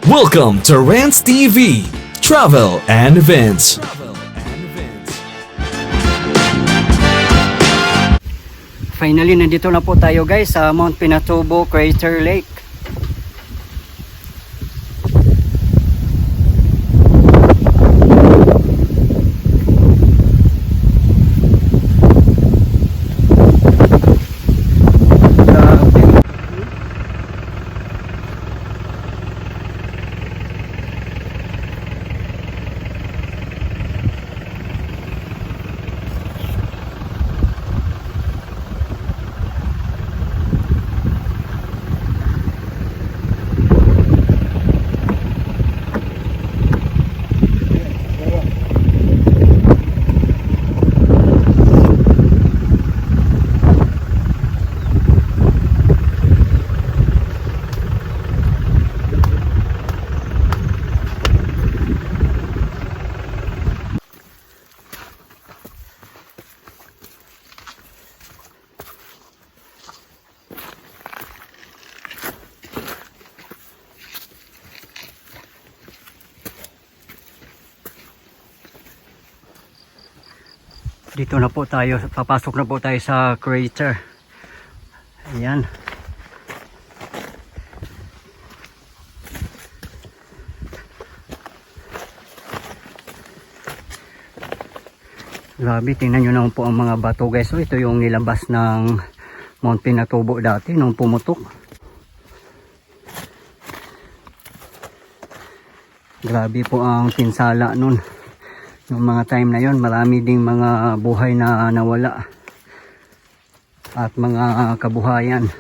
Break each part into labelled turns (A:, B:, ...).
A: Welcome to Rants TV, Travel and Events.
B: Finally, nandito na po tayo guys sa Mount Pinatubo Crater Lake. Dito na po tayo, papasok na po tayo sa crater. Ayan. Grabe, tingnan nyo naman po ang mga bato guys. So, ito yung nilabas ng Mount Pinatubo dati nung pumutok. Grabe po ang pinsala nun. Noong mga time na yon, marami ding mga buhay na nawala at mga kabuhayan.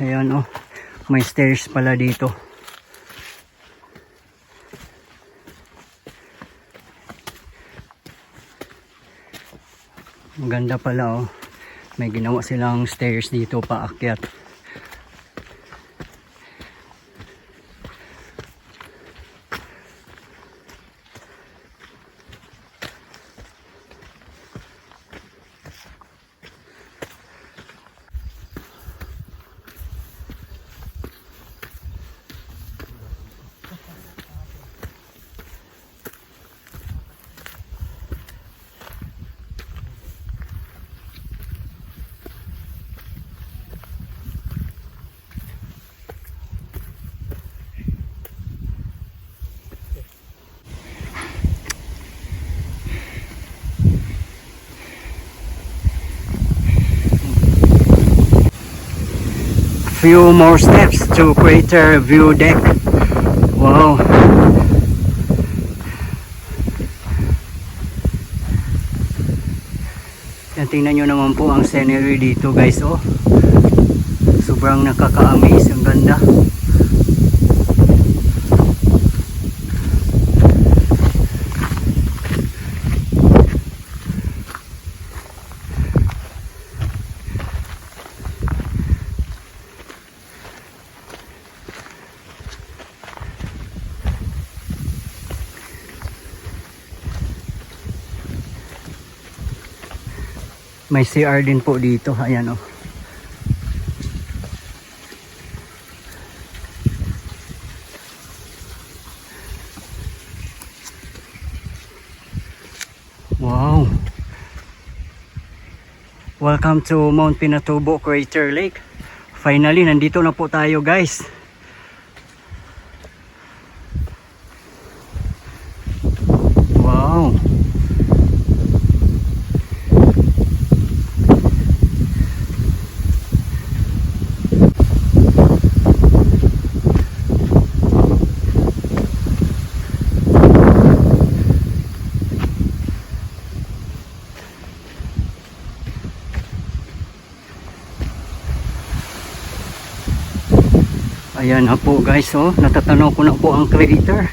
B: Ayan oh, may stairs pala dito. Maganda pala oh, may ginawa silang stairs dito paakyat. Few more steps to crater view deck. Wow. Yan, tingnan nyo naman po ang scenery dito guys oh. Sobrang nakaka-amaze, ang ganda. May CR din po dito, ayan oh. Wow. Welcome to Mount Pinatubo Crater Lake. Finally, nandito na po tayo guys. Wow. Ayan na po guys oh, natatanaw ko na po ang crater.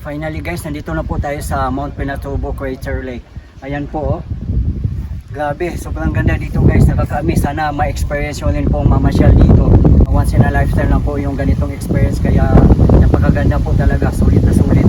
B: Finally guys, nandito na po tayo sa Mount Pinatubo Crater Lake. Ayan po oh. Grabe, sobrang ganda dito guys. Nakaka-amaze. Sana ma-experience nyo rin pong mamasyal dito. Once in a lifetime lang po yung ganitong experience. Kaya napakaganda po talaga. Sulit na sulit.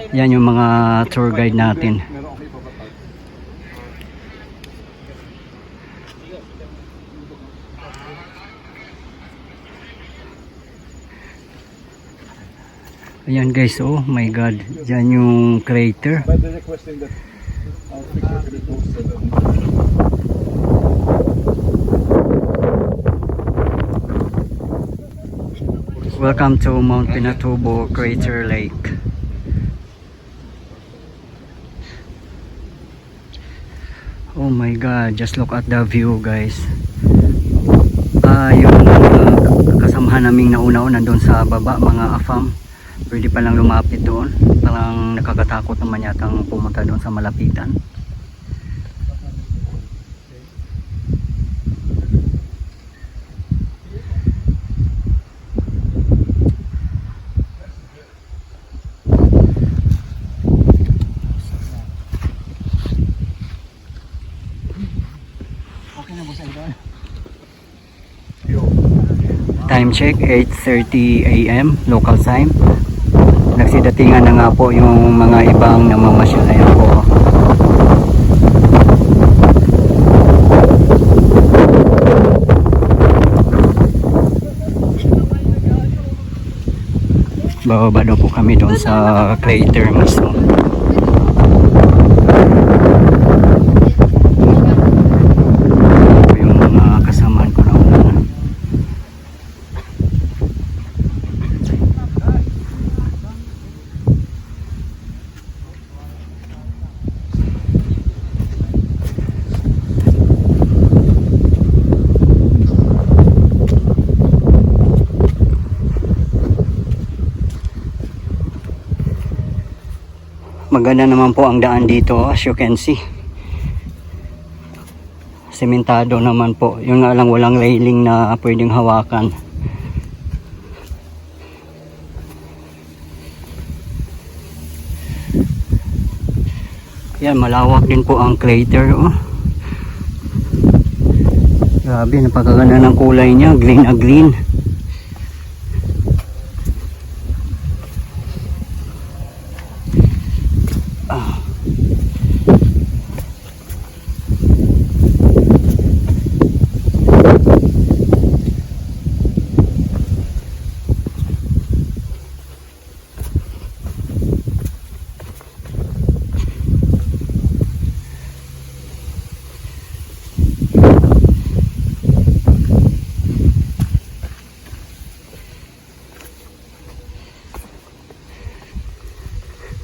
B: Yan yung mga tour guide natin. Ayan guys, oh my god. Yan yung crater. Welcome to Mount Pinatubo Crater Lake. Oh my god, just look at the view guys. Yung kasamahan naming nauna-una doon sa baba, mga AFAM, pwede palang lumapit doon. Parang nakakatakot naman yatang pumunta doon sa malapitan. Time check 8:30 AM local time. Nagsidatingan na nga po yung mga ibang namamasyal. Ayan po. Bababa daw po kami doon sa crater mismo. Yung mga kasamaan ko na una. Maganda naman po ang daan dito as you can see. Sementado naman po. Yun nga lang walang railing na pwedeng hawakan. Yan, malawak din po ang crater. Oh. Grabe, napakaganda ng kulay niya. Green na green.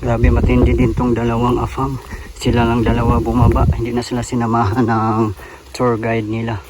B: Grabe, matindi din tong dalawang AFAM. Sila lang dalawa bumaba. Hindi na sila sinamahan ng tour guide nila.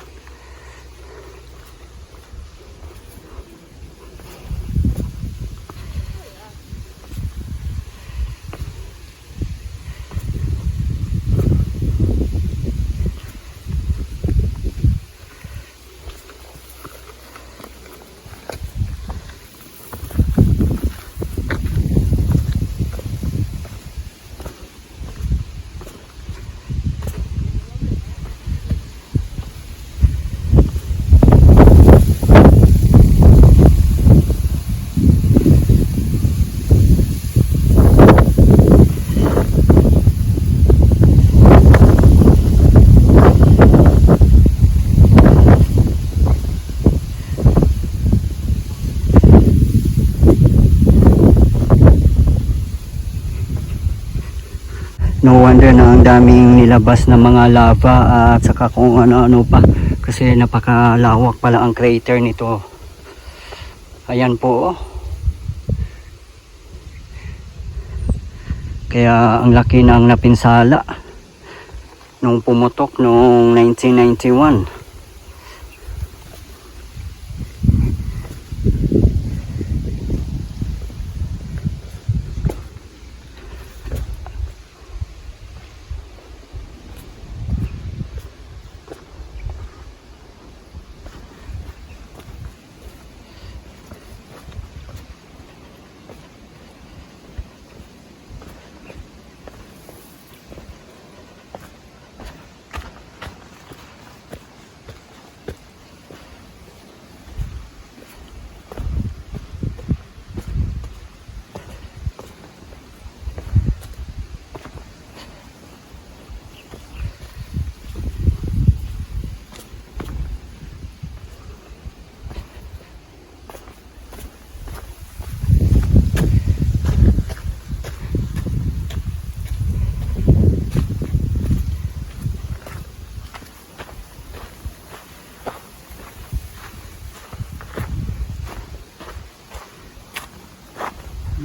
B: No wonder na ang daming nilabas na mga lava at saka kung ano-ano pa. Kasi napakalawak pala ang crater nito. Ayan po. Oh. Kaya ang laki ng napinsala nung pumutok noong 1991.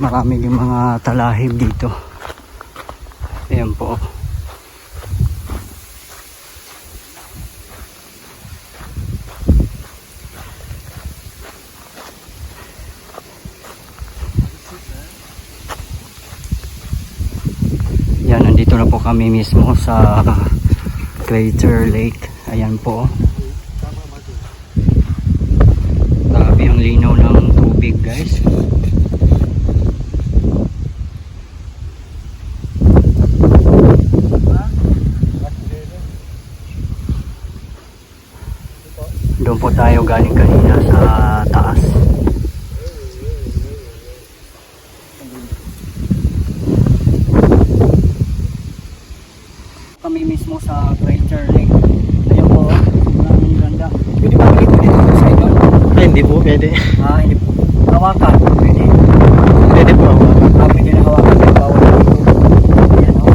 B: Marami yung mga talahib dito. Ayan po. Yan, nandito na po kami mismo sa Crater Lake. Ayan po. Grabe ang linaw ng tubig, guys. Doon po tayo galing kanina sa taas. Kami mismo sa Crater Lake. Ayun po, sobrang ganda. Pwede ba dito sa inyo?
C: Ay, hindi po pwede.
B: Hindi po. Hawakan, pwede.
C: Pwede po ako.
B: Pwede na hawakan, pero bawal na dito. Ayan o.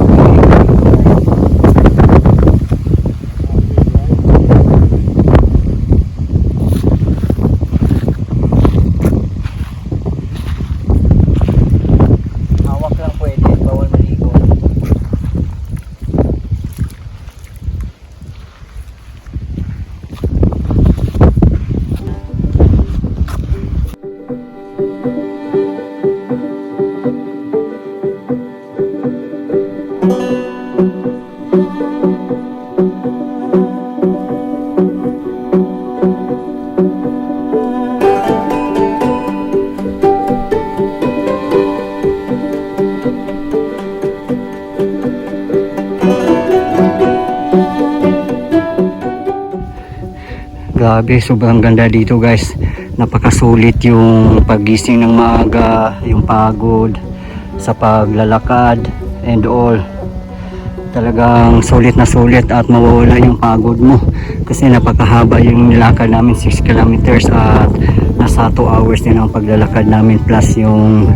B: Grabe, sobrang ganda dito, guys. Napakasulit yung pagising ng maaga, yung pagod sa paglalakad and all. Talagang sulit na sulit at mawawala yung pagod mo kasi napakahaba yung nilakad namin, 6 kilometers, at nasa 2 hours din ang paglalakad namin plus yung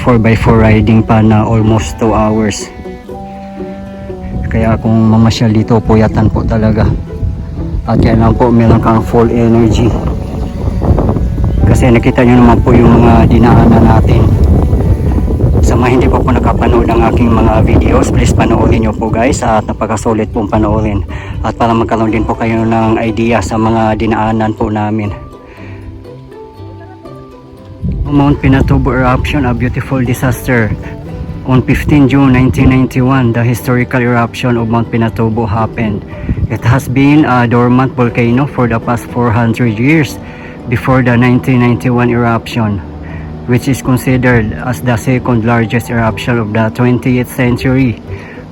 B: 4x4 riding pa na almost 2 hours. Kaya kung mamasyal dito, puyatan po talaga. At yan lang po, meron kang full energy. Kasi nakita nyo naman po yung mga dinaanan natin. Sa mga hindi po nakapanood ng aking mga videos, please panoorin nyo po, guys. At napakasulit pong panoorin. At para magkaroon din po kayo ng idea sa mga dinaanan po namin. Mount Pinatubo eruption, a beautiful disaster. On 15 June 1991, the historical eruption of Mount Pinatubo happened. It has been a dormant volcano for the past 400 years before the 1991 eruption, which is considered as the second largest eruption of the 20th century.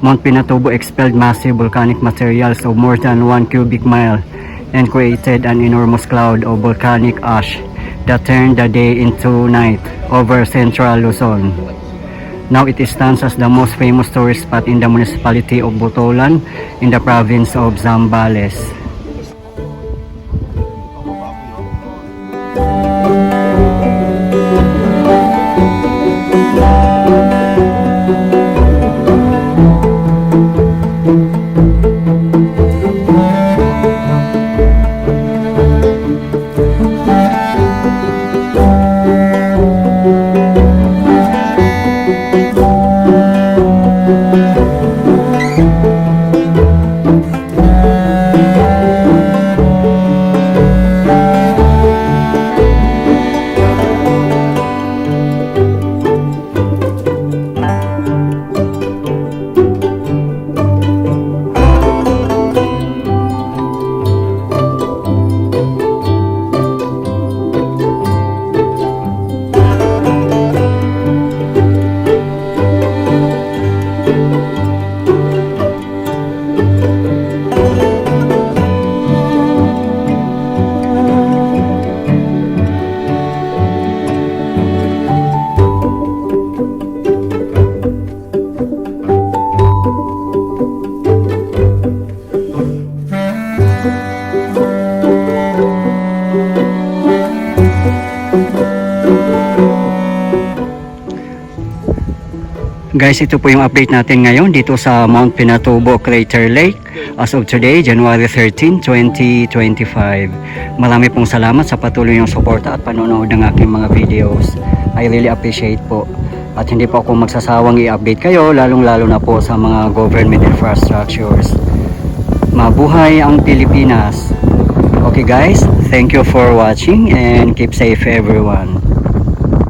B: Mount Pinatubo expelled massive volcanic materials of more than 1 cubic mile and created an enormous cloud of volcanic ash that turned the day into night over central Luzon. Now it stands as the most famous tourist spot in the municipality of Botolan in the province of Zambales. Guys, ito po yung update natin ngayon dito sa Mount Pinatubo Crater Lake as of today, January 13, 2025. Marami pong salamat sa patuloy yung suporta at panonood ng aking mga videos. I really appreciate po. At hindi po ako magsasawang i-update kayo, lalong-lalo na po sa mga government infrastructures. Mabuhay ang Pilipinas! Okay guys, thank you for watching and keep safe everyone.